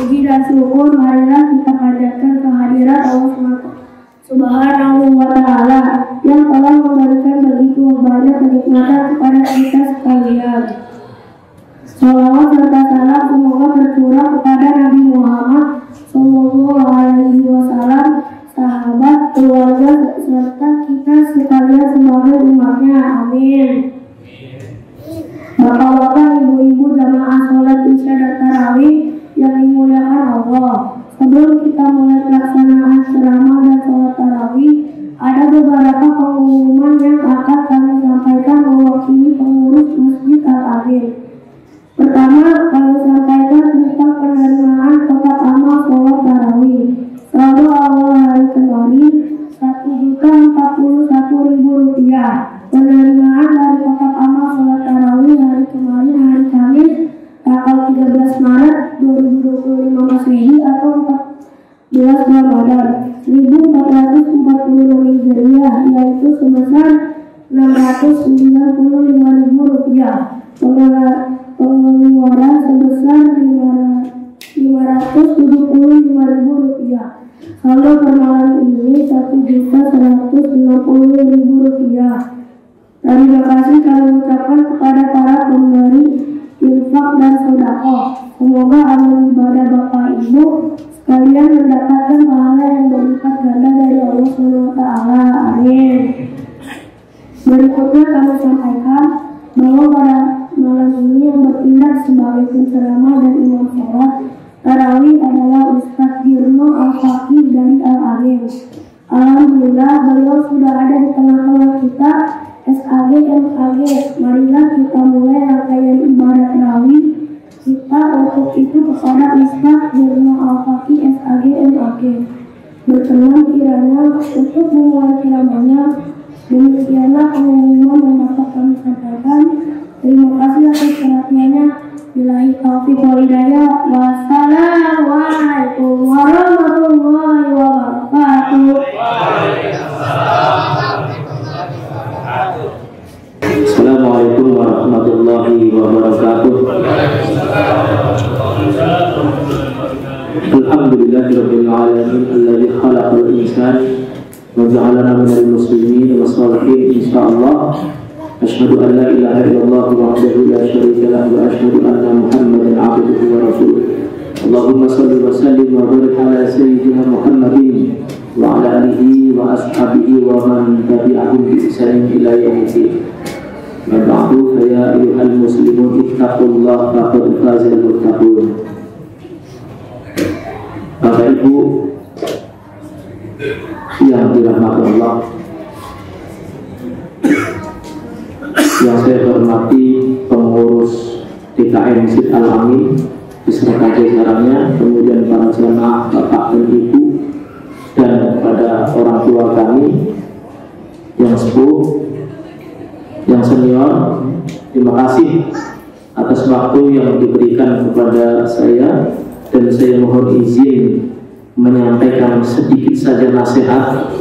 puji dan syukur marilah kita panjatkan kehadiran Allah Subhanahu wa Ta'ala yang telah memberikan begitu banyak kenikmatan kepada kita sekalian. Salawat serta salam semoga tercurah kepada Nabi Muhammad Sallallahu Alaihi Wasallam, sahabat, keluarga, serta kita sekalian sebagai umatnya. Amin. Bapak-bapak, ibu-ibu jamaah sholat isya dan tarawih yang dimuliakan Allah, sebelum kita mulai pelaksanaan ceramah dan sholat tarawih, ada beberapa pengumuman yang akan kami sampaikan mewakili pengurus Masjid Al-Amin. Pertama, kami sampaikan tentang penerimaan kotak amal sholat tarawih. Saldo awal hari kemarin Rp1.041.000. Penerimaan dari kotak amal sholat tarawih hari kemarin, hari Kamis, tanggal 13 Maret 2025 Masehi atau 14 Ramadan 1446 Hijriah, yaitu sebesar Rp695.000. Pengeluaran sebesar Rp575.000. Saldo per malam ini Rp1.190.000. Terima kasih kami ucapkan kepada para pemberi infak dan sedekah. Semoga amal ibadah Bapak Ibu sekalian mendapatkan pahala yang berlipat ganda dari Allah SWT. Amin. Berikutnya kami sampaikan bahwa pada malam ini yang bertindak sebagai penceramah dan imam sholat tarawih adalah Ustadz Dirno Al-Faqih dari Al-Amin. Alhamdulillah beliau sudah ada di tengah-tengah kita. SAG MAG, marilah kita mulai rangkaian ibadah tarawih kita untuk itu kepada Ustadz Dirno Al-Faqih SAG MAG. Berkenan kiranya untuk memulai ceramahnya. Demikianlah pengumuman yang dapat kami sampaikan. Terima kasih atas perhatiannya. Billahi taufiq wal hidayah. Wassalamualaikum warahmatullahi wabarakatuh. Assalamualaikum warahmatullahi wabarakatuh. Alhamdulillahirabbil alamin alladzi khalaqal insana wa ja'alana minal muslimin wa shalihin insyaallah. Asyhadu an la ilaha illallah wahdahu la syarika lahu wa asyhadu anna Muhammadan 'abduhu wa rasuluh. Allahumma shalli wa sallim wa barik ala sayyidina Muhammadin wa ala alihi wa ashabihi wa man tabi'ahum bi ihsan ila yaumil. Mab'adu ya ayyuhal muslimun ittaqullaha faqad fazal muttaqun. Bapak Ibu yang dirahmati Allah, yang saya hormati pengurus TKM Masjid Al-Amin beserta jajarannya, kemudian para jamaah Bapak dan Ibu, dan kepada orang tua kami yang sepuh, yang senior, terima kasih atas waktu yang diberikan kepada saya, dan saya mohon izin menyampaikan sedikit saja nasihat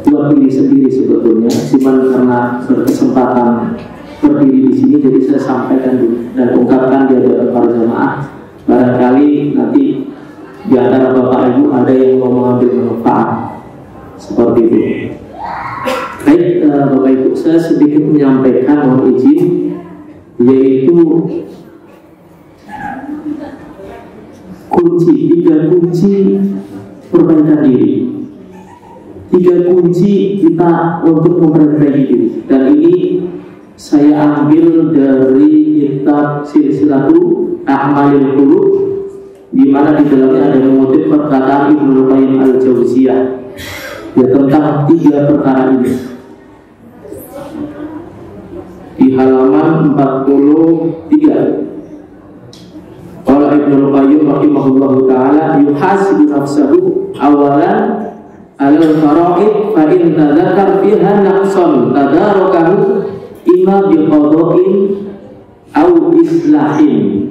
buat diri sendiri sebetulnya, cuman karena berkesempatan berdiri di sini jadi saya sampaikan dan ungkapkan di hadapan para jamaah. Barangkali nanti di antara Bapak Ibu ada yang mau mengambil manfaat seperti itu. Baik, Bapak Ibu, saya sedikit menyampaikan, mohon izin, yaitu tiga kunci perbaikan diri, 3 kunci kita untuk memperbaiki diri. Dan ini saya ambil dari kitab Silsilatu A'malil Qulub, di mana di dalamnya ada mengutip perkataan Ibnu Qayyim Al-Jauziyah ya tentang 3 perkara ini. Di halaman 43 qala Ibnu Qayyim rahimahullahu taala yuhasibu nafsahu awalan al-fara'id fa in tadzakkar fiha naqsan tadarakahu imma biqada'in aw islahin.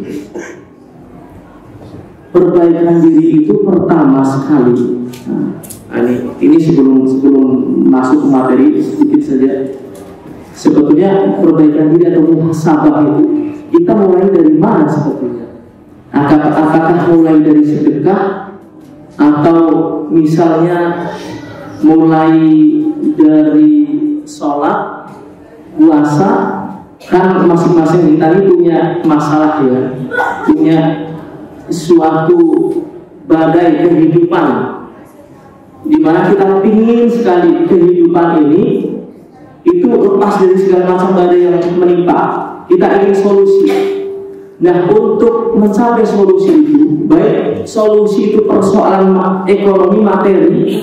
Perbaikan diri itu pertama sekali. Nah, ini sebelum masuk ke materi sedikit saja. Sebetulnya perbaikan diri atau muhasabah itu kita mulai dari mana sebetulnya? Apakah mulai dari sedekah atau misalnya mulai dari sholat, puasa? Kan masing-masing kita ini punya masalah ya, punya suatu badai kehidupan di mana kita ingin sekali kehidupan ini itu lepas dari segala macam badai yang menimpa. Kita ingin solusi. Nah, untuk mencapai solusi itu, baik solusi itu persoalan ekonomi, materi,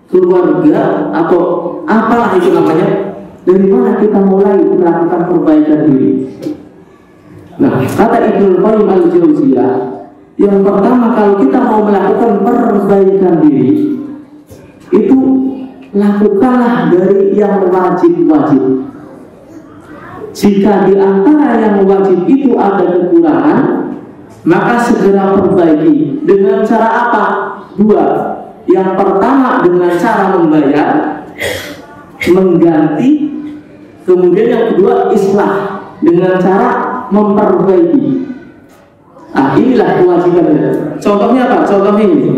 keluarga, atau apalah itu namanya, dari mana kita mulai melakukan perbaikan diri. Nah, kata Ibnu Qayyim al-Jauziyah, yang pertama kalau kita mau melakukan perbaikan diri, itu lakukanlah dari yang wajib-wajib. Jika di antara yang wajib itu ada kekurangan, maka segera perbaiki. Dengan cara apa? Dua. Yang pertama dengan cara membayar, mengganti. Kemudian yang kedua islah, dengan cara memperbaiki. Nah, inilah kewajibannya. Contohnya apa? Contohnya ini.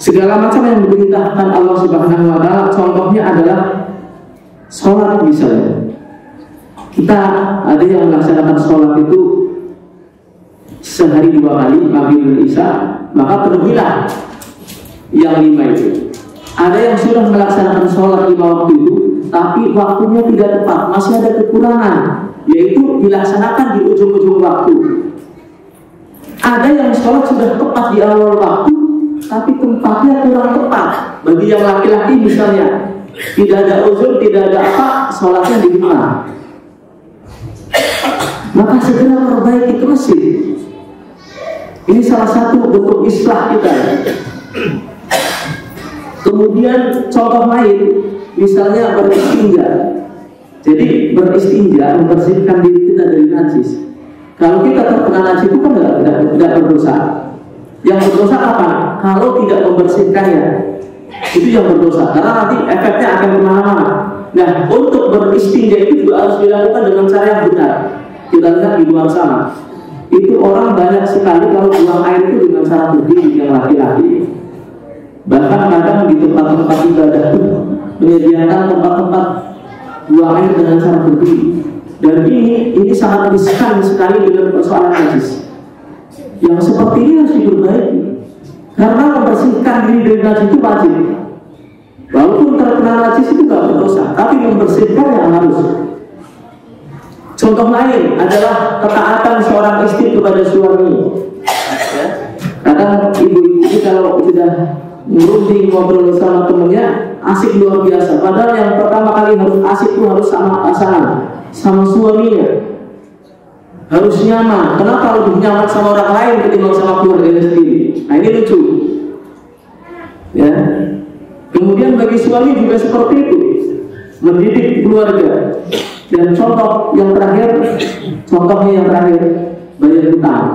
Segala macam yang diperintahkan Allah Subhanahu wa Ta'ala, contohnya adalah sholat misalnya. Kita ada yang melaksanakan sholat itu sehari 2 kali, maghrib dan isya, maka penuhilah yang 5 itu. Ada yang sudah melaksanakan sholat 5 waktu itu, tapi waktunya tidak tepat, masih ada kekurangan, yaitu dilaksanakan di ujung-ujung waktu. Ada yang sholat sudah tepat di awal waktu, tapi tempatnya kurang tepat. Bagi yang laki-laki misalnya, tidak ada uzur, tidak ada apa, sholatnya di rumah, maka segera perbaiki ke masjid. Ini salah satu bentuk islah kita. Kemudian contoh lain, misalnya beristinja. Jadi beristinja membersihkan diri kita dari najis. Kalau kita terkena najis itu kan tidak berdosa. Yang berdosa apa? Kalau tidak membersihkannya, itu yang berdosa, karena nanti efeknya akan kemana-mana. Nah, untuk beristinja itu juga harus dilakukan dengan cara yang benar. Kita lihat di luar sana, itu orang banyak sekali kalau buang air itu dengan cara berdiri yang laki-laki. Bahkan kadang di tempat-tempat ibadah itu menyediakan tempat-tempat buang air dengan cara berdiri. Dan ini sangat riskan sekali dengan persoalan najis. Yang seperti ini harus diperbaiki, karena membersihkan diri dari najis itu wajib. Walaupun terkena najis itu tidak berdosa, tapi membersihkan yang harus. Contoh lain adalah ketaatan seorang istri kepada suami. Kadang ibu-ibu ini kalau sudah merunding ngobrol sama temennya, asik luar biasa. Padahal yang pertama kali harus asik itu harus sama pasangan, sama suaminya. Harus nyaman. Kenapa lebih nyaman sama orang lain ketimbang sama keluarganya sendiri? Nah, ini lucu. Ya. Kemudian bagi suami juga seperti itu, mendidik keluarga. Dan contohnya yang terakhir, bayar hutang.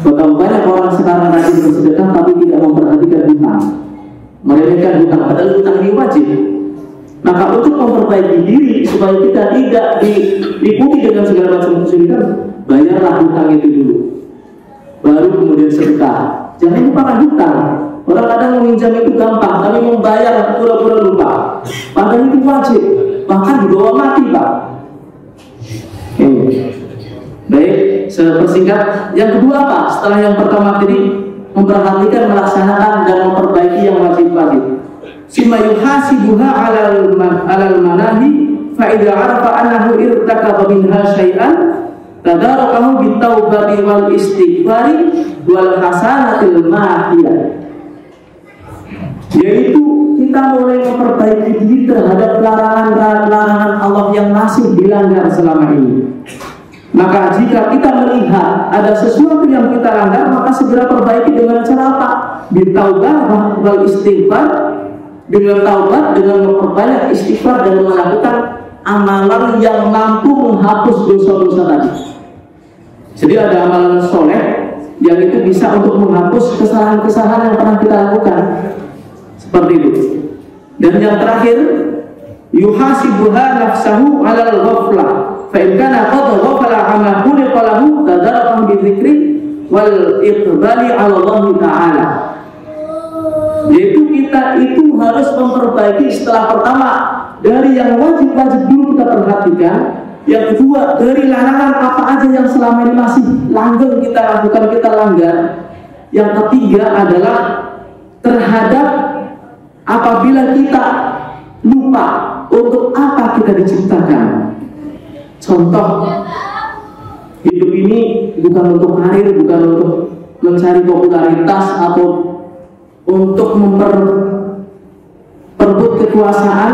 Betapa banyak orang sekarang rajin bersedekah tapi tidak memperhatikan hutang, meremehkan hutang, padahal hutang ini wajib. Maka untuk memperbaiki diri supaya kita tidak diikuti dengan segala macam kesulitan, bayarlah hutang itu dulu, baru kemudian sedekah. Jangan lupakan hutang. Orang kadang meminjam itu gampang, tapi membayar pura-pura lupa. Padahal itu wajib, bahkan dibawa mati, Pak. Baik, saya persingkat. Yang kedua apa? Setelah yang pertama tadi, memperhatikan, melaksanakan dan memperbaiki yang wajib-wajib. Sima yuhasibuha alal manahi fa idza arafa annahu irtakaba minha syai'an tadarakahu bitaubati wal istighfari wal hasanatil mahiyah. Yaitu kita mulai memperbaiki diri terhadap larangan-larangan Allah yang masih dilanggar selama ini. Maka jika kita melihat ada sesuatu yang kita langgar, maka segera perbaiki dengan cara apa? Bitaubah wal istighfar, dengan taubat, dengan memperbanyak istighfar dan melakukan amalan yang mampu menghapus dosa-dosa tadi. Jadi ada amalan soleh yang itu bisa untuk menghapus kesalahan-kesalahan yang pernah kita lakukan. Seperti itu. Dan yang terakhir, yuhasibuha nafsahu 'alal ghaflah. Fa in kana qad ghafala 'amma khuliqa dzikri wal iqbali 'ala Allah Ta'ala. Yaitu kita itu harus memperbaiki setelah pertama dari yang wajib-wajib dulu kita perhatikan, yang kedua dari larangan apa aja yang selama ini masih langgeng kita lakukan, kita langgar, yang ketiga adalah terhadap apabila kita lupa untuk apa kita diciptakan. Contoh, hidup ini bukan untuk karir, bukan untuk mencari popularitas atau untuk memperebut kekuasaan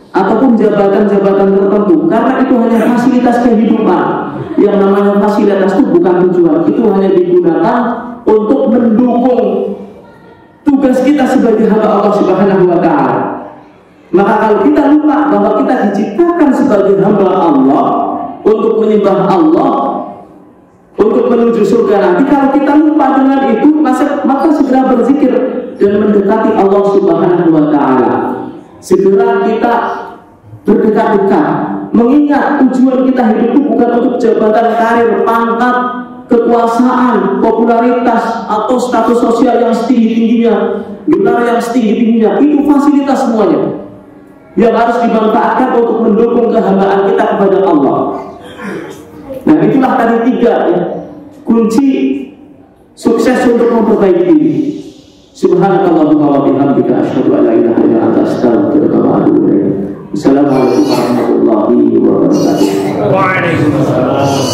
ataupun jabatan-jabatan tertentu, karena itu hanya fasilitas kehidupan. Yang namanya fasilitas itu bukan tujuan, itu hanya digunakan untuk mendukung tugas kita sebagai hamba Allah Subhanahu wa Ta'ala. Maka kalau kita lupa bahwa kita diciptakan sebagai hamba Allah untuk menyembah Allah, untuk menuju surga nanti, kalau kita lupa dengan itu, maka segera berzikir dan mendekati Allah Subhanahu wa Ta'ala. Segera kita berdekat-dekat, mengingat tujuan kita hidup itu bukan untuk jabatan karir, pangkat, kekuasaan, popularitas, atau status sosial yang setinggi-tingginya, gelar yang setinggi-tingginya. Itu fasilitas semuanya yang harus dimanfaatkan untuk mendukung kehambaan kita kepada Allah. Nah, itulah tadi 3 ya, kunci sukses untuk memperbaiki diri. Subhanakallahumma wa bihamdika asyhadu an la ilaha illa anta astaghfiruka wa atubu ilaik. Assalamualaikum warahmatullahi wabarakatuh. Waalaikumsalam.